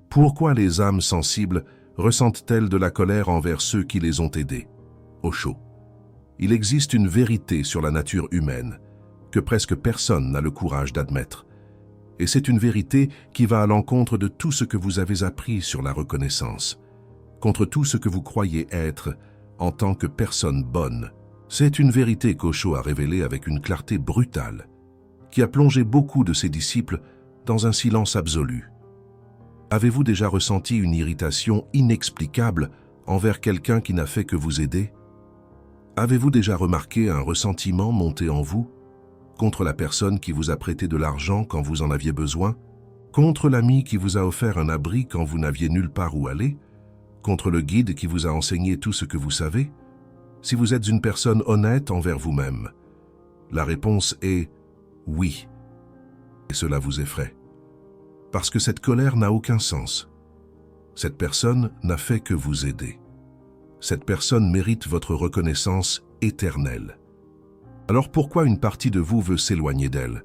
Pourquoi les âmes sensibles ressentent-elles de la colère envers ceux qui les ont aidées? Osho. Il existe une vérité sur la nature humaine que presque personne n'a le courage d'admettre. Et c'est une vérité qui va à l'encontre de tout ce que vous avez appris sur la reconnaissance, contre tout ce que vous croyez être en tant que personne bonne. C'est une vérité qu'Osho a révélée avec une clarté brutale, qui a plongé beaucoup de ses disciples dans un silence absolu. Avez-vous déjà ressenti une irritation inexplicable envers quelqu'un qui n'a fait que vous aider? Avez-vous déjà remarqué un ressentiment monter en vous contre la personne qui vous a prêté de l'argent quand vous en aviez besoin, contre l'ami qui vous a offert un abri quand vous n'aviez nulle part où aller, contre le guide qui vous a enseigné tout ce que vous savez? Si vous êtes une personne honnête envers vous-même, la réponse est oui. Et cela vous effraie. Parce que cette colère n'a aucun sens. Cette personne n'a fait que vous aider. Cette personne mérite votre reconnaissance éternelle. Alors pourquoi une partie de vous veut s'éloigner d'elle?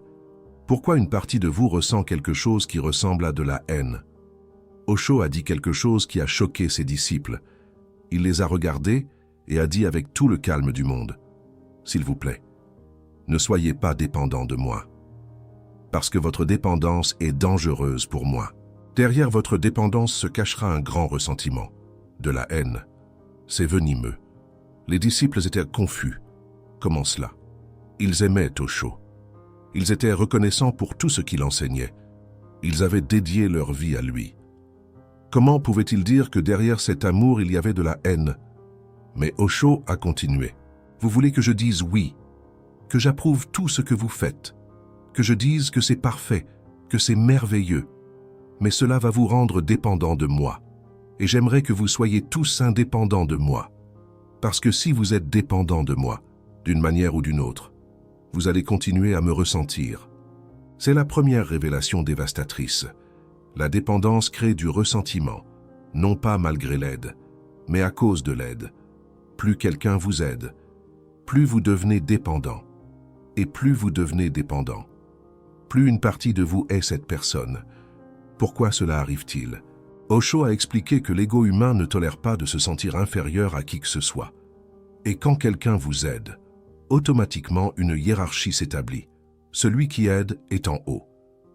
Pourquoi une partie de vous ressent quelque chose qui ressemble à de la haine? Osho a dit quelque chose qui a choqué ses disciples. Il les a regardés et a dit avec tout le calme du monde, « S'il vous plaît, ne soyez pas dépendants de moi, parce que votre dépendance est dangereuse pour moi. Derrière votre dépendance se cachera un grand ressentiment, de la haine. C'est venimeux. » Les disciples étaient confus. Comment cela? Ils aimaient Osho. Ils étaient reconnaissants pour tout ce qu'il enseignait. Ils avaient dédié leur vie à lui. Comment pouvaient-ils dire que derrière cet amour il y avait de la haine? Mais Osho a continué. Vous voulez que je dise oui, que j'approuve tout ce que vous faites, que je dise que c'est parfait, que c'est merveilleux. Mais cela va vous rendre dépendant de moi. Et j'aimerais que vous soyez tous indépendants de moi. Parce que si vous êtes dépendants de moi, d'une manière ou d'une autre, vous allez continuer à me ressentir. C'est la première révélation dévastatrice. La dépendance crée du ressentiment, non pas malgré l'aide, mais à cause de l'aide. Plus quelqu'un vous aide, plus vous devenez dépendant. Et plus vous devenez dépendant, plus une partie de vous est cette personne. Pourquoi cela arrive-t-il? Osho a expliqué que l'ego humain ne tolère pas de se sentir inférieur à qui que ce soit. Et quand quelqu'un vous aide, automatiquement une hiérarchie s'établit. Celui qui aide est en haut.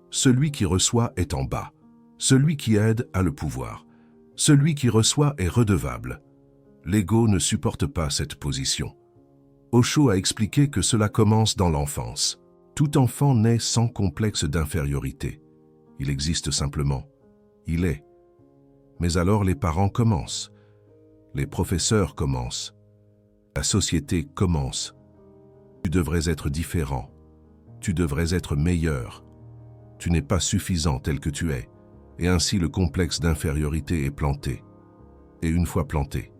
Celui qui reçoit est en bas. Celui qui aide a le pouvoir. Celui qui reçoit est redevable. L'ego ne supporte pas cette position. Osho a expliqué que cela commence dans l'enfance. Tout enfant naît sans complexe d'infériorité. Il existe simplement. Il est. Mais alors les parents commencent. Les professeurs commencent. La société commence. Tu devrais être différent. Tu devrais être meilleur. Tu n'es pas suffisant tel que tu es. Et ainsi le complexe d'infériorité est planté. Et une fois planté,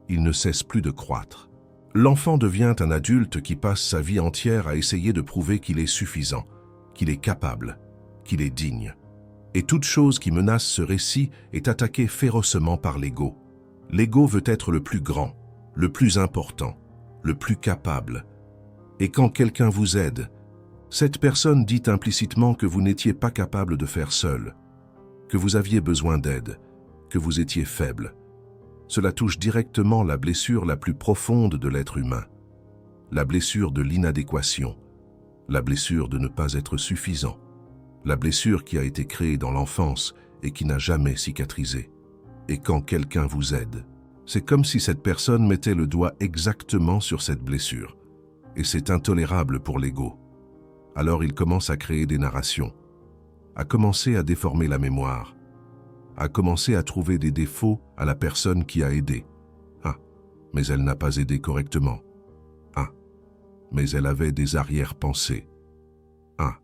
il ne cesse plus de croître. L'enfant devient un adulte qui passe sa vie entière à essayer de prouver qu'il est suffisant, qu'il est capable, qu'il est digne. Et toute chose qui menace ce récit est attaquée férocement par l'ego. L'ego veut être le plus grand, le plus important, le plus capable. Et quand quelqu'un vous aide, cette personne dit implicitement que vous n'étiez pas capable de faire seul, que vous aviez besoin d'aide, que vous étiez faible. Cela touche directement la blessure la plus profonde de l'être humain, la blessure de l'inadéquation, la blessure de ne pas être suffisant, la blessure qui a été créée dans l'enfance et qui n'a jamais cicatrisé. Et quand quelqu'un vous aide, c'est comme si cette personne mettait le doigt exactement sur cette blessure. Et c'est intolérable pour l'ego. Alors il commence à créer des narrations, à commencer à déformer la mémoire, à commencer à trouver des défauts à la personne qui a aidé. Ah, mais elle n'a pas aidé correctement. Ah, mais elle avait des arrière-pensées. Ah,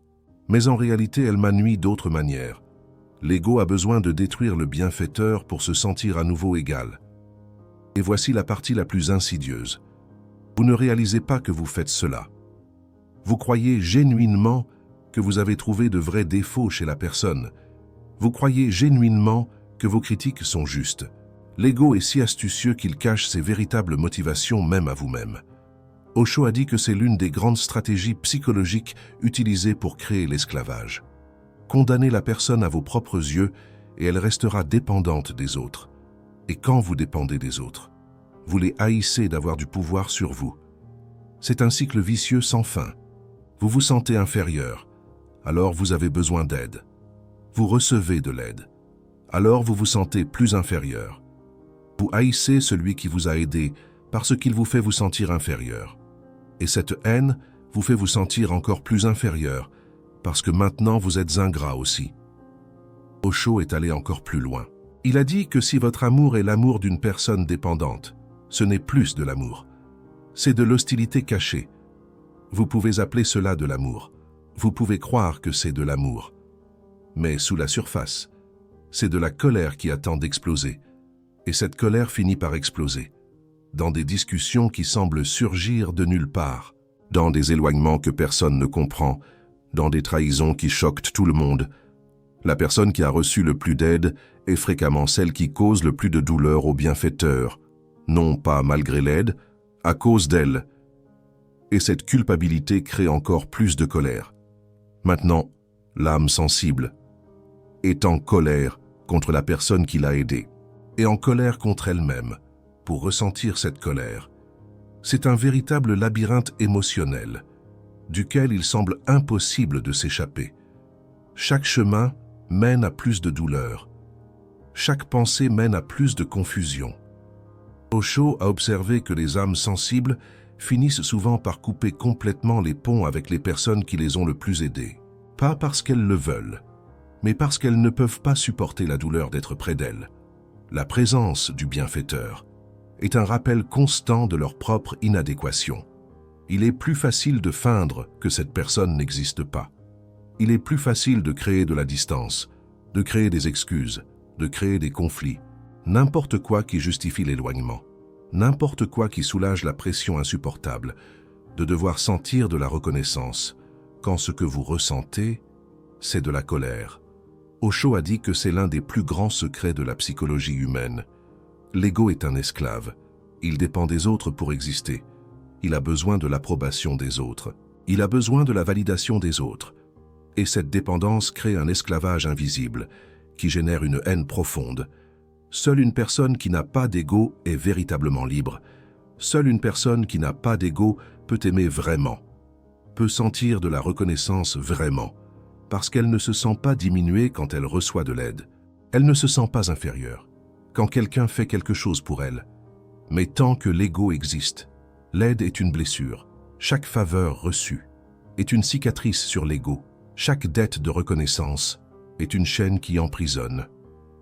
mais en réalité elle m'a nui d'autres manières. L'ego a besoin de détruire le bienfaiteur pour se sentir à nouveau égal. Et voici la partie la plus insidieuse. Vous ne réalisez pas que vous faites cela. Vous croyez genuinement que vous avez trouvé de vrais défauts chez la personne. Vous croyez genuinement que vos critiques sont justes. L'ego est si astucieux qu'il cache ses véritables motivations même à vous-même. Osho a dit que c'est l'une des grandes stratégies psychologiques utilisées pour créer l'esclavage. Condamner la personne à vos propres yeux et elle restera dépendante des autres. Et quand vous dépendez des autres, vous les haïssez d'avoir du pouvoir sur vous. C'est un cycle vicieux sans fin. Vous vous sentez inférieur, alors vous avez besoin d'aide. Vous recevez de l'aide, alors vous vous sentez plus inférieur. Vous haïssez celui qui vous a aidé parce qu'il vous fait vous sentir inférieur. Et cette haine vous fait vous sentir encore plus inférieur parce que maintenant vous êtes ingrat aussi. Osho est allé encore plus loin. Il a dit que si votre amour est l'amour d'une personne dépendante, ce n'est plus de l'amour. C'est de l'hostilité cachée. Vous pouvez appeler cela de l'amour. Vous pouvez croire que c'est de l'amour. Mais sous la surface, c'est de la colère qui attend d'exploser. Et cette colère finit par exploser. Dans des discussions qui semblent surgir de nulle part, dans des éloignements que personne ne comprend, dans des trahisons qui choquent tout le monde. La personne qui a reçu le plus d'aide est fréquemment celle qui cause le plus de douleur aux bienfaiteurs, non pas malgré l'aide, à cause d'elle. Et cette culpabilité crée encore plus de colère. Maintenant, l'âme sensible est en colère contre la personne qui l'a aidée, et en colère contre elle-même, pour ressentir cette colère. C'est un véritable labyrinthe émotionnel, duquel il semble impossible de s'échapper. Chaque chemin mène à plus de douleur. Chaque pensée mène à plus de confusion. Osho a observé que les âmes sensibles finissent souvent par couper complètement les ponts avec les personnes qui les ont le plus aidées. Pas parce qu'elles le veulent, mais parce qu'elles ne peuvent pas supporter la douleur d'être près d'elles. La présence du bienfaiteur est un rappel constant de leur propre inadéquation. Il est plus facile de feindre que cette personne n'existe pas. Il est plus facile de créer de la distance, de créer des excuses, de créer des conflits, n'importe quoi qui justifie l'éloignement, n'importe quoi qui soulage la pression insupportable de devoir sentir de la reconnaissance, quand ce que vous ressentez, c'est de la colère. Osho a dit que c'est l'un des plus grands secrets de la psychologie humaine. L'ego est un esclave. Il dépend des autres pour exister. Il a besoin de l'approbation des autres. Il a besoin de la validation des autres. Et cette dépendance crée un esclavage invisible qui génère une haine profonde. Seule une personne qui n'a pas d'ego est véritablement libre. Seule une personne qui n'a pas d'ego peut aimer vraiment, peut sentir de la reconnaissance vraiment, parce qu'elle ne se sent pas diminuée quand elle reçoit de l'aide. Elle ne se sent pas inférieure quand quelqu'un fait quelque chose pour elle. Mais tant que l'ego existe, l'aide est une blessure. Chaque faveur reçue est une cicatrice sur l'ego. Chaque dette de reconnaissance est une chaîne qui emprisonne.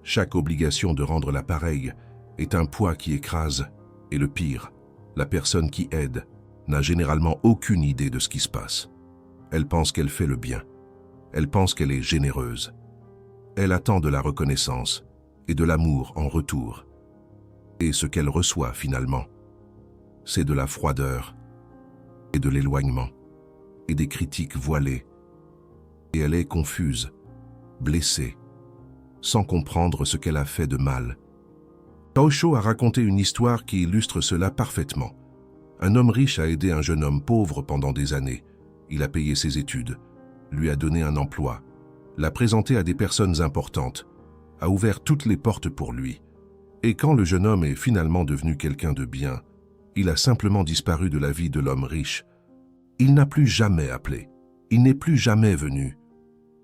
Chaque obligation de rendre l'appareil est un poids qui écrase. Et le pire, la personne qui aide n'a généralement aucune idée de ce qui se passe. Elle pense qu'elle fait le bien. Elle pense qu'elle est généreuse. Elle attend de la reconnaissance et de l'amour en retour. Et ce qu'elle reçoit finalement, c'est de la froideur et de l'éloignement et des critiques voilées. Et elle est confuse, blessée, sans comprendre ce qu'elle a fait de mal. Osho a raconté une histoire qui illustre cela parfaitement. Un homme riche a aidé un jeune homme pauvre pendant des années. Il a payé ses études, lui a donné un emploi, l'a présenté à des personnes importantes, a ouvert toutes les portes pour lui. Et quand le jeune homme est finalement devenu quelqu'un de bien, il a simplement disparu de la vie de l'homme riche. Il n'a plus jamais appelé, il n'est plus jamais venu.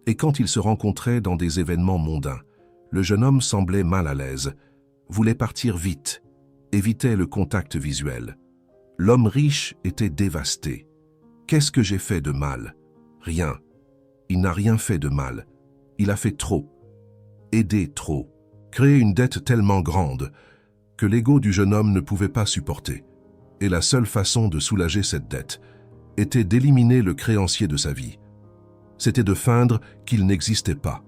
Et quand ils se rencontraient dans des événements mondains, le jeune homme semblait mal à l'aise, voulait partir vite, évitait le contact visuel. L'homme riche était dévasté. Qu'est-ce que j'ai fait de mal? Rien. Il n'a rien fait de mal. Il a fait trop. Aider trop. Créer une dette tellement grande que l'ego du jeune homme ne pouvait pas supporter. Et la seule façon de soulager cette dette était d'éliminer le créancier de sa vie. C'était de feindre qu'il n'existait pas.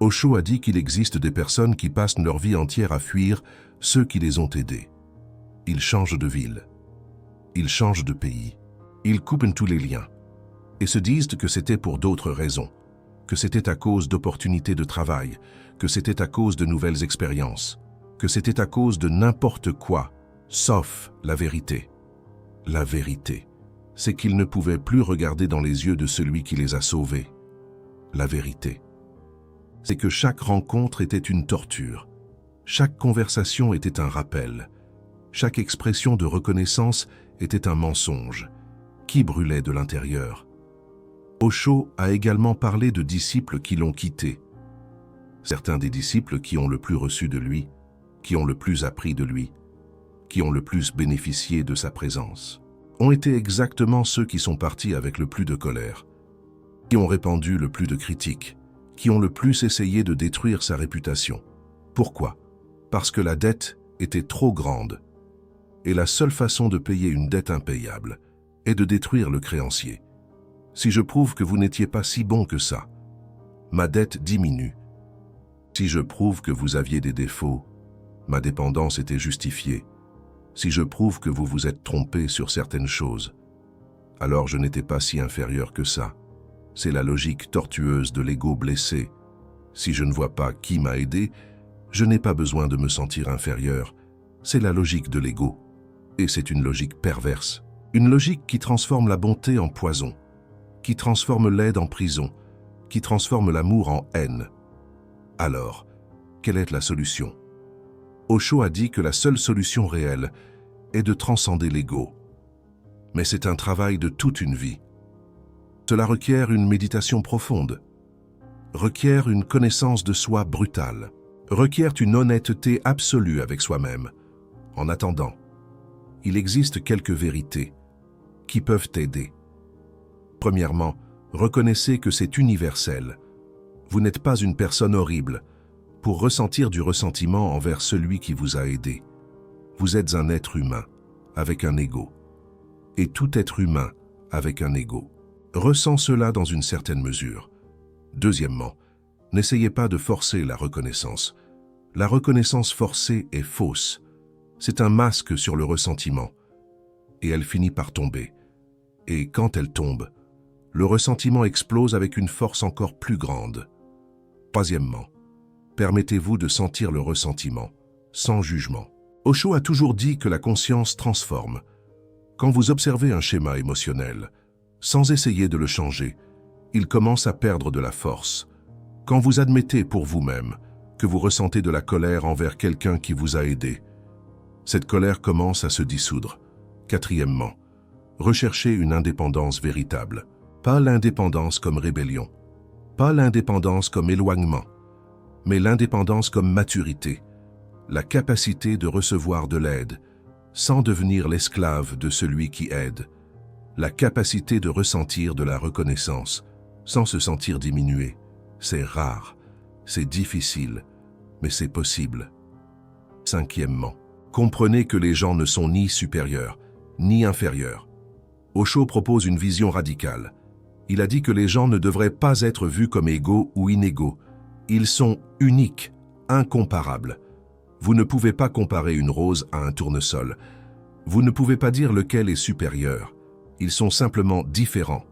Osho a dit qu'il existe des personnes qui passent leur vie entière à fuir ceux qui les ont aidés. Ils changent de ville. Ils changent de pays. Ils coupent tous les liens et se disent que c'était pour d'autres raisons, que c'était à cause d'opportunités de travail, que c'était à cause de nouvelles expériences, que c'était à cause de n'importe quoi, sauf la vérité. La vérité, c'est qu'ils ne pouvaient plus regarder dans les yeux de celui qui les a sauvés. La vérité, c'est que chaque rencontre était une torture. Chaque conversation était un rappel. Chaque expression de reconnaissance était un mensonge qui brûlait de l'intérieur. Osho a également parlé de disciples qui l'ont quitté. Certains des disciples qui ont le plus reçu de lui, qui ont le plus appris de lui, qui ont le plus bénéficié de sa présence, ont été exactement ceux qui sont partis avec le plus de colère, qui ont répandu le plus de critiques, qui ont le plus essayé de détruire sa réputation. Pourquoi? Parce que la dette était trop grande. Et la seule façon de payer une dette impayable est de détruire le créancier. Si je prouve que vous n'étiez pas si bon que ça, ma dette diminue. Si je prouve que vous aviez des défauts, ma dépendance était justifiée. Si je prouve que vous vous êtes trompé sur certaines choses, alors je n'étais pas si inférieur que ça. C'est la logique tortueuse de l'ego blessé. Si je ne vois pas qui m'a aidé, je n'ai pas besoin de me sentir inférieur. C'est la logique de l'ego. Et c'est une logique perverse. Une logique qui transforme la bonté en poison, qui transforme l'aide en prison, qui transforme l'amour en haine. Alors, quelle est la solution? Osho a dit que la seule solution réelle est de transcender l'ego. Mais c'est un travail de toute une vie. Cela requiert une méditation profonde, requiert une connaissance de soi brutale, requiert une honnêteté absolue avec soi-même. En attendant, il existe quelques vérités qui peuvent t'aider. Premièrement, reconnaissez que c'est universel. Vous n'êtes pas une personne horrible pour ressentir du ressentiment envers celui qui vous a aidé. Vous êtes un être humain avec un ego. Et tout être humain avec un ego ressent cela dans une certaine mesure. Deuxièmement, n'essayez pas de forcer la reconnaissance. La reconnaissance forcée est fausse. C'est un masque sur le ressentiment. Et elle finit par tomber. Et quand elle tombe, le ressentiment explose avec une force encore plus grande. Troisièmement, permettez-vous de sentir le ressentiment, sans jugement. Osho a toujours dit que la conscience transforme. Quand vous observez un schéma émotionnel, sans essayer de le changer, il commence à perdre de la force. Quand vous admettez pour vous-même que vous ressentez de la colère envers quelqu'un qui vous a aidé, cette colère commence à se dissoudre. Quatrièmement, recherchez une indépendance véritable. Pas l'indépendance comme rébellion, pas l'indépendance comme éloignement, mais l'indépendance comme maturité, la capacité de recevoir de l'aide sans devenir l'esclave de celui qui aide, la capacité de ressentir de la reconnaissance sans se sentir diminué. C'est rare, c'est difficile, mais c'est possible. Cinquièmement, comprenez que les gens ne sont ni supérieurs, ni inférieurs. Osho propose une vision radicale. Il a dit que les gens ne devraient pas être vus comme égaux ou inégaux. Ils sont uniques, incomparables. Vous ne pouvez pas comparer une rose à un tournesol. Vous ne pouvez pas dire lequel est supérieur. Ils sont simplement différents.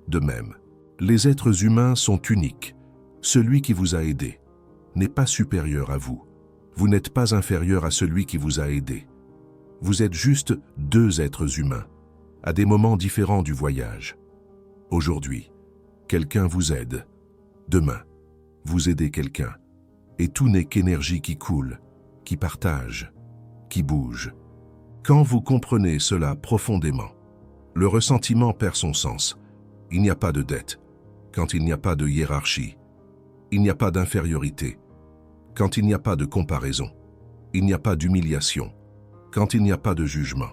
De même, les êtres humains sont uniques. Celui qui vous a aidé n'est pas supérieur à vous. Vous n'êtes pas inférieur à celui qui vous a aidé. Vous êtes juste deux êtres humains, à des moments différents du voyage. Aujourd'hui, quelqu'un vous aide. Demain, vous aidez quelqu'un. Et tout n'est qu'énergie qui coule, qui partage, qui bouge. Quand vous comprenez cela profondément, le ressentiment perd son sens. Il n'y a pas de dette, quand il n'y a pas de hiérarchie. Il n'y a pas d'infériorité, quand il n'y a pas de comparaison. Il n'y a pas d'humiliation, quand il n'y a pas de jugement.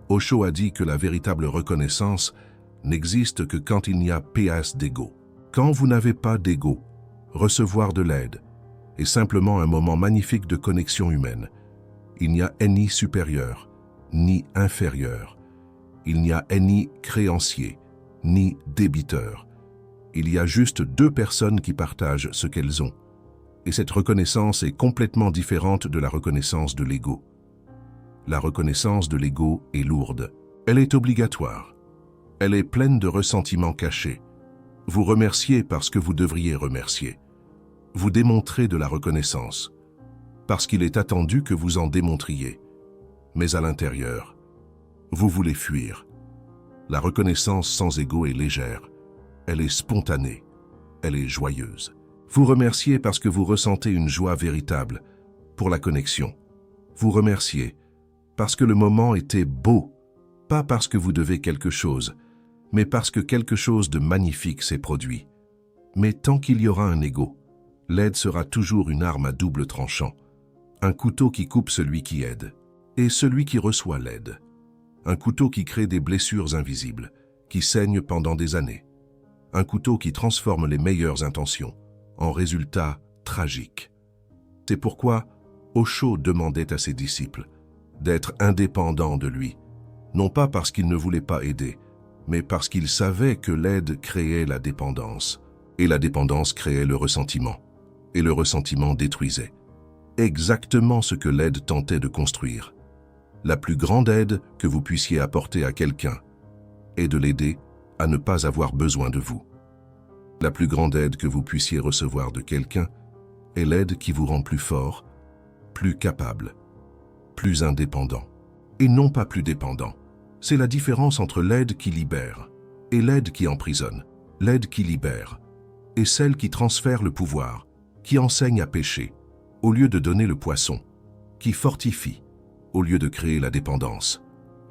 Osho a dit que la véritable reconnaissance n'existe que quand il n'y a pas d'ego. Quand vous n'avez pas d'ego, recevoir de l'aide est simplement un moment magnifique de connexion humaine. Il n'y a ni supérieur, ni inférieur. Il n'y a ni créancier, ni débiteur. Il y a juste deux personnes qui partagent ce qu'elles ont. Et cette reconnaissance est complètement différente de la reconnaissance de l'ego. La reconnaissance de l'ego est lourde. Elle est obligatoire. Elle est pleine de ressentiments cachés. Vous remerciez parce que vous devriez remercier. Vous démontrez de la reconnaissance, parce qu'il est attendu que vous en démontriez. Mais à l'intérieur, vous voulez fuir. La reconnaissance sans ego est légère. Elle est spontanée. Elle est joyeuse. Vous remerciez parce que vous ressentez une joie véritable pour la connexion. Vous remerciez parce que le moment était beau, pas parce que vous devez quelque chose, mais parce que quelque chose de magnifique s'est produit. Mais tant qu'il y aura un ego, l'aide sera toujours une arme à double tranchant, un couteau qui coupe celui qui aide et celui qui reçoit l'aide, un couteau qui crée des blessures invisibles, qui saignent pendant des années, un couteau qui transforme les meilleures intentions en résultats tragiques. C'est pourquoi Osho demandait à ses disciples d'être indépendants de lui, non pas parce qu'il ne voulait pas aider, mais parce qu'il savait que l'aide créait la dépendance, et la dépendance créait le ressentiment, et le ressentiment détruisait. Exactement ce que l'aide tentait de construire. La plus grande aide que vous puissiez apporter à quelqu'un est de l'aider à ne pas avoir besoin de vous. La plus grande aide que vous puissiez recevoir de quelqu'un est l'aide qui vous rend plus fort, plus capable, plus indépendant, et non pas plus dépendant. C'est la différence entre l'aide qui libère et l'aide qui emprisonne. L'aide qui libère est celle qui transfère le pouvoir, qui enseigne à pêcher, au lieu de donner le poisson, qui fortifie, au lieu de créer la dépendance.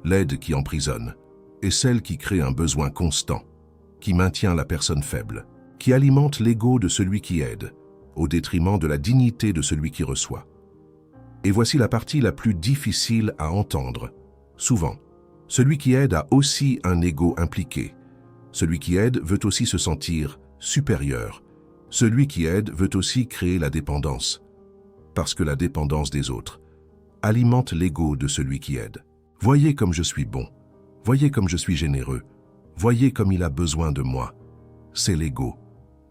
L'aide qui emprisonne est celle qui crée un besoin constant, qui maintient la personne faible, qui alimente l'ego de celui qui aide, au détriment de la dignité de celui qui reçoit. Et voici la partie la plus difficile à entendre. Souvent, celui qui aide a aussi un ego impliqué. Celui qui aide veut aussi se sentir supérieur. Celui qui aide veut aussi créer la dépendance. Parce que la dépendance des autres alimente l'ego de celui qui aide. Voyez comme je suis bon. Voyez comme je suis généreux. Voyez comme il a besoin de moi. C'est l'ego,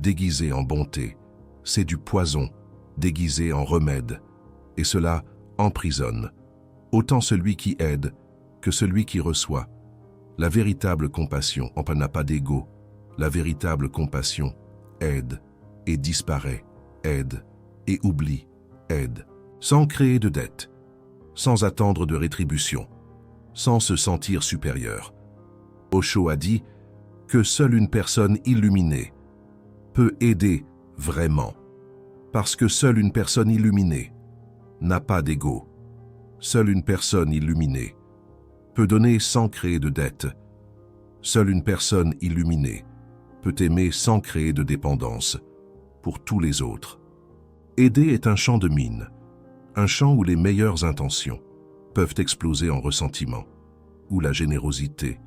déguisé en bonté. C'est du poison, déguisé en remède. Et cela emprisonne autant celui qui aide que celui qui reçoit. La véritable compassion n'a pas d'ego. La véritable compassion aide et disparaît, aide et oublie, aide, sans créer de dette, sans attendre de rétribution, sans se sentir supérieur. Osho a dit que seule une personne illuminée peut aider vraiment, parce que seule une personne illuminée n'a pas d'ego. Seule une personne illuminée peut donner sans créer de dette. Seule une personne illuminée peut aimer sans créer de dépendance pour tous les autres. Aider est un champ de mine, un champ où les meilleures intentions peuvent exploser en ressentiment, où la générosité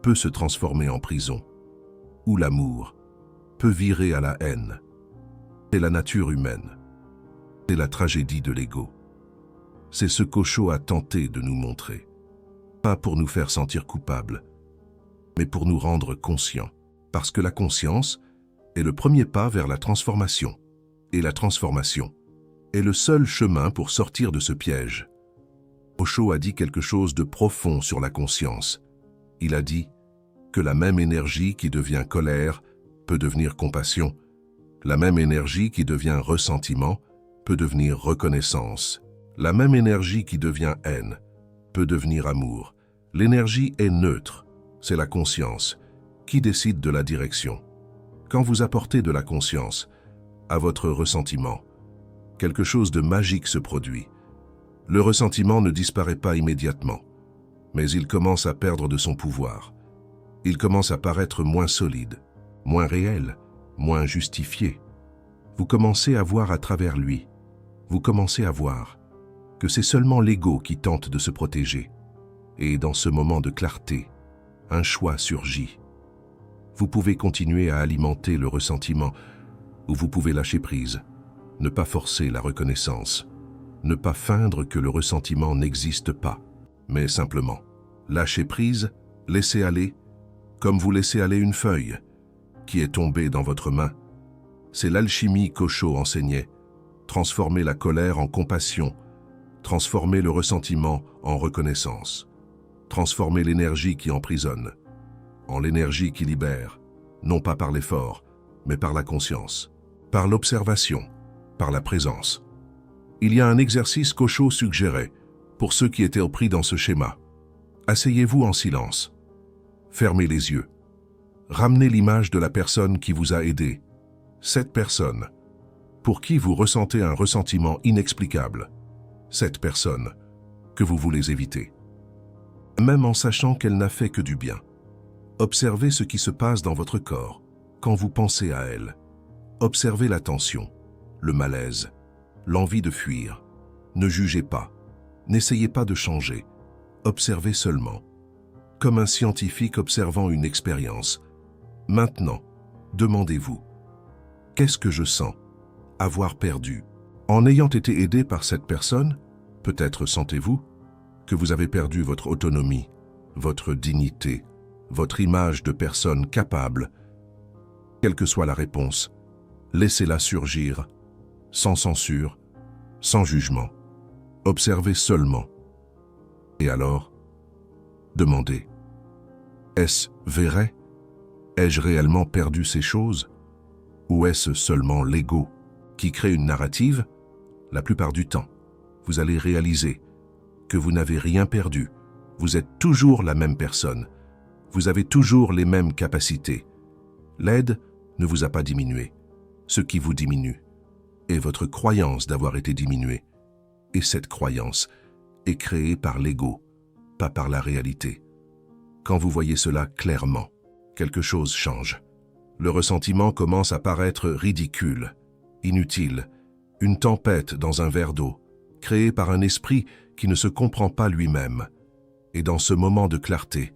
peut se transformer en prison, où l'amour peut virer à la haine. C'est la nature humaine. C'est la tragédie de l'ego. C'est ce qu'Osho a tenté de nous montrer. Pas pour nous faire sentir coupables, mais pour nous rendre conscients. Parce que la conscience est le premier pas vers la transformation. Et la transformation est le seul chemin pour sortir de ce piège. Osho a dit quelque chose de profond sur la conscience. Il a dit que la même énergie qui devient colère peut devenir compassion. La même énergie qui devient ressentiment peut devenir reconnaissance. La même énergie qui devient haine peut devenir amour. L'énergie est neutre, c'est la conscience qui décide de la direction. Quand vous apportez de la conscience à votre ressentiment, quelque chose de magique se produit. Le ressentiment ne disparaît pas immédiatement, mais il commence à perdre de son pouvoir. Il commence à paraître moins solide, moins réel, moins justifié. Vous commencez à voir à travers lui. Vous commencez à voir que c'est seulement l'ego qui tente de se protéger. Et dans ce moment de clarté, un choix surgit. Vous pouvez continuer à alimenter le ressentiment ou vous pouvez lâcher prise, ne pas forcer la reconnaissance, ne pas feindre que le ressentiment n'existe pas, mais simplement lâcher prise, laisser aller, comme vous laissez aller une feuille qui est tombée dans votre main. C'est l'alchimie qu'Osho enseignait, transformer la colère en compassion, transformer le ressentiment en reconnaissance, transformer l'énergie qui emprisonne en l'énergie qui libère, non pas par l'effort, mais par la conscience, par l'observation, par la présence. Il y a un exercice qu'Osho suggérait pour ceux qui étaient pris dans ce schéma. Asseyez-vous en silence, fermez les yeux, ramenez l'image de la personne qui vous a aidé, Cette personne, pour qui vous ressentez un ressentiment inexplicable. Cette personne que vous voulez éviter. Même en sachant qu'elle n'a fait que du bien. Observez ce qui se passe dans votre corps quand vous pensez à elle. Observez la tension, le malaise, l'envie de fuir. Ne jugez pas. N'essayez pas de changer. Observez seulement. Comme un scientifique observant une expérience. Maintenant, demandez-vous. Qu'est-ce que je sens? Avoir perdu. En ayant été aidé par cette personne, peut-être sentez-vous que vous avez perdu votre autonomie, votre dignité, votre image de personne capable. Quelle que soit la réponse, laissez-la surgir, sans censure, sans jugement. Observez seulement. Et alors, demandez. Est-ce vrai? Ai-je réellement perdu ces choses? Ou est-ce seulement l'ego qui crée une narrative? La plupart du temps, vous allez réaliser que vous n'avez rien perdu. Vous êtes toujours la même personne. Vous avez toujours les mêmes capacités. L'aide ne vous a pas diminué. Ce qui vous diminue est votre croyance d'avoir été diminué. Et cette croyance est créée par l'ego, pas par la réalité. Quand vous voyez cela clairement, quelque chose change. Le ressentiment commence à paraître ridicule, inutile, une tempête dans un verre d'eau, créée par un esprit qui ne se comprend pas lui-même. Et dans ce moment de clarté,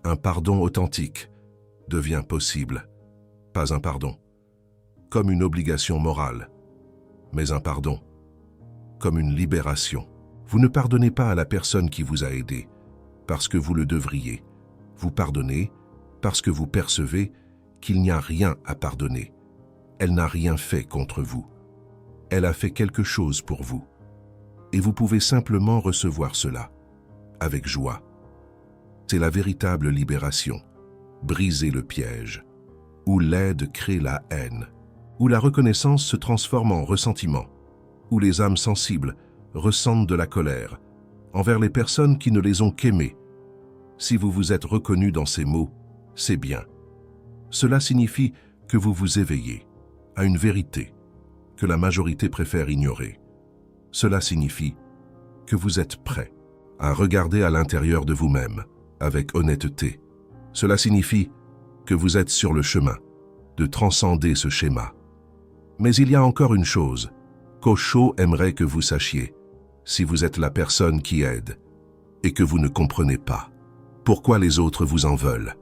un pardon authentique devient possible. Pas un pardon, comme une obligation morale, mais un pardon, comme une libération. Vous ne pardonnez pas à la personne qui vous a aidé, parce que vous le devriez. Vous pardonnez parce que vous percevez qu'il n'y a rien à pardonner. Elle n'a rien fait contre vous. Elle a fait quelque chose pour vous. Et vous pouvez simplement recevoir cela, avec joie. C'est la véritable libération. Briser le piège, où l'aide crée la haine, où la reconnaissance se transforme en ressentiment, où les âmes sensibles ressentent de la colère envers les personnes qui ne les ont qu'aimées. Si vous vous êtes reconnu dans ces mots, c'est bien. Cela signifie que vous vous éveillez à une vérité que la majorité préfère ignorer. Cela signifie que vous êtes prêt à regarder à l'intérieur de vous-même avec honnêteté. Cela signifie que vous êtes sur le chemin de transcender ce schéma. Mais il y a encore une chose qu'Osho aimerait que vous sachiez, si vous êtes la personne qui aide et que vous ne comprenez pas pourquoi les autres vous en veulent.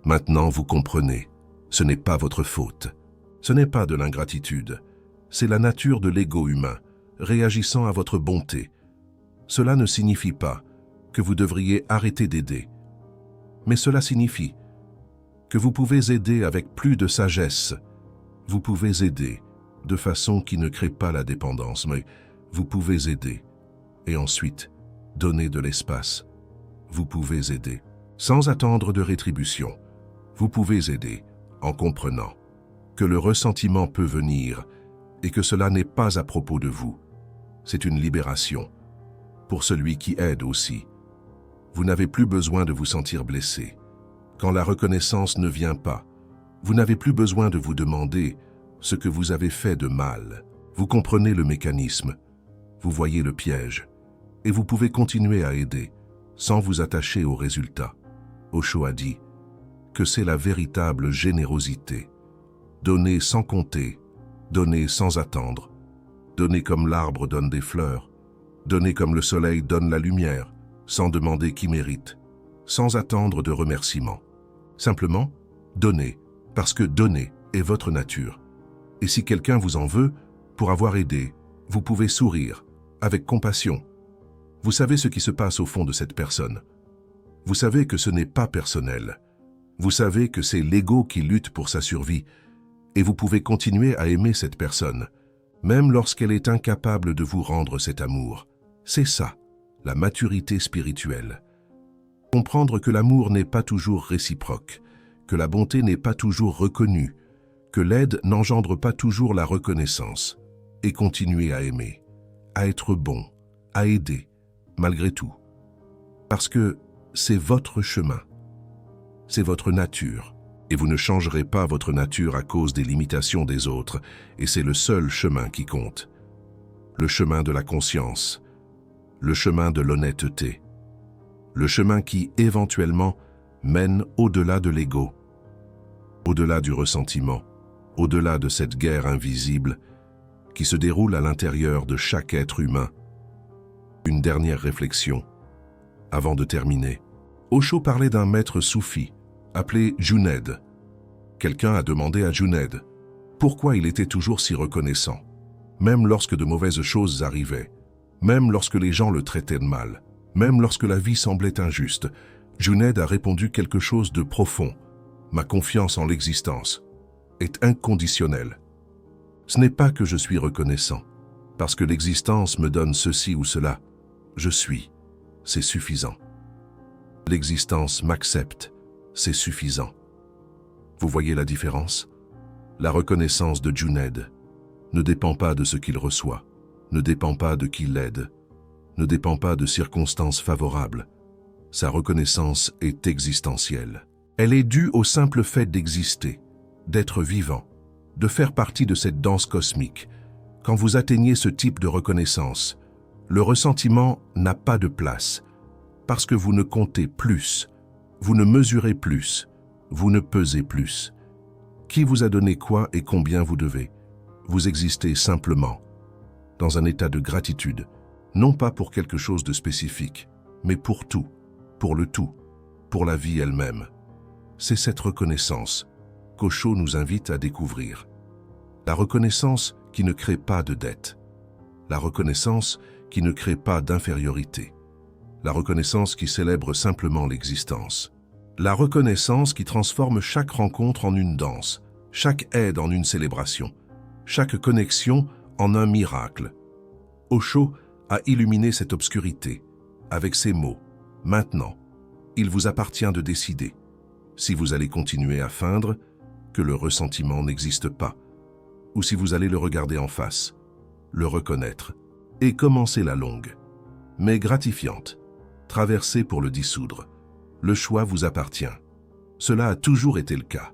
Maintenant, vous comprenez. Ce n'est pas votre faute. Ce n'est pas de l'ingratitude. C'est la nature de l'ego humain, réagissant à votre bonté. Cela ne signifie pas que vous devriez arrêter d'aider. Mais cela signifie que vous pouvez aider avec plus de sagesse. Vous pouvez aider de façon qui ne crée pas la dépendance, mais vous pouvez aider. Et ensuite, donner de l'espace. Vous pouvez aider sans attendre de rétribution. Vous pouvez aider en comprenant que le ressentiment peut venir et que cela n'est pas à propos de vous. C'est une libération pour celui qui aide aussi. Vous n'avez plus besoin de vous sentir blessé. Quand la reconnaissance ne vient pas, vous n'avez plus besoin de vous demander ce que vous avez fait de mal. Vous comprenez le mécanisme, vous voyez le piège, et vous pouvez continuer à aider sans vous attacher au résultat. Osho a dit que c'est la véritable générosité. Donner sans compter, donner sans attendre, donner comme l'arbre donne des fleurs, donner comme le soleil donne la lumière, sans demander qui mérite, sans attendre de remerciements. Simplement, donner, parce que donner est votre nature. Et si quelqu'un vous en veut, pour avoir aidé, vous pouvez sourire, avec compassion. Vous savez ce qui se passe au fond de cette personne. Vous savez que ce n'est pas personnel. Vous savez que c'est l'ego qui lutte pour sa survie, et vous pouvez continuer à aimer cette personne, même lorsqu'elle est incapable de vous rendre cet amour. C'est ça, la maturité spirituelle. Comprendre que l'amour n'est pas toujours réciproque, que la bonté n'est pas toujours reconnue, que l'aide n'engendre pas toujours la reconnaissance, et continuer à aimer, à être bon, à aider, malgré tout. Parce que c'est votre chemin, c'est votre nature. Et vous ne changerez pas votre nature à cause des limitations des autres, et c'est le seul chemin qui compte. Le chemin de la conscience, le chemin de l'honnêteté, le chemin qui, éventuellement, mène au-delà de l'ego, au-delà du ressentiment, au-delà de cette guerre invisible qui se déroule à l'intérieur de chaque être humain. Une dernière réflexion, avant de terminer. Osho parlait d'un maître soufi, appelé Junaid. Quelqu'un a demandé à Junaid pourquoi il était toujours si reconnaissant, même lorsque de mauvaises choses arrivaient, même lorsque les gens le traitaient de mal, même lorsque la vie semblait injuste. Junaid a répondu quelque chose de profond. Ma confiance en l'existence est inconditionnelle. Ce n'est pas que je suis reconnaissant, parce que l'existence me donne ceci ou cela. Je suis, c'est suffisant. L'existence m'accepte, c'est suffisant. Vous voyez la différence? La reconnaissance de Junaid ne dépend pas de ce qu'il reçoit, ne dépend pas de qui l'aide, ne dépend pas de circonstances favorables. Sa reconnaissance est existentielle. Elle est due au simple fait d'exister, d'être vivant, de faire partie de cette danse cosmique. Quand vous atteignez ce type de reconnaissance, le ressentiment n'a pas de place, parce que vous ne comptez plus, vous ne mesurez plus, vous ne pesez plus. Qui vous a donné quoi et combien vous devez? Vous existez simplement, dans un état de gratitude, non pas pour quelque chose de spécifique, mais pour tout, pour le tout, pour la vie elle-même. C'est cette reconnaissance qu'Osho nous invite à découvrir. La reconnaissance qui ne crée pas de dette. La reconnaissance qui ne crée pas d'infériorité. La reconnaissance qui célèbre simplement l'existence. La reconnaissance qui transforme chaque rencontre en une danse, chaque aide en une célébration, chaque connexion en un miracle. Osho a illuminé cette obscurité avec ces mots. Maintenant, il vous appartient de décider si vous allez continuer à feindre que le ressentiment n'existe pas, ou si vous allez le regarder en face, le reconnaître, et commencer la longue, mais gratifiante, traversée pour le dissoudre. Le choix vous appartient. Cela a toujours été le cas.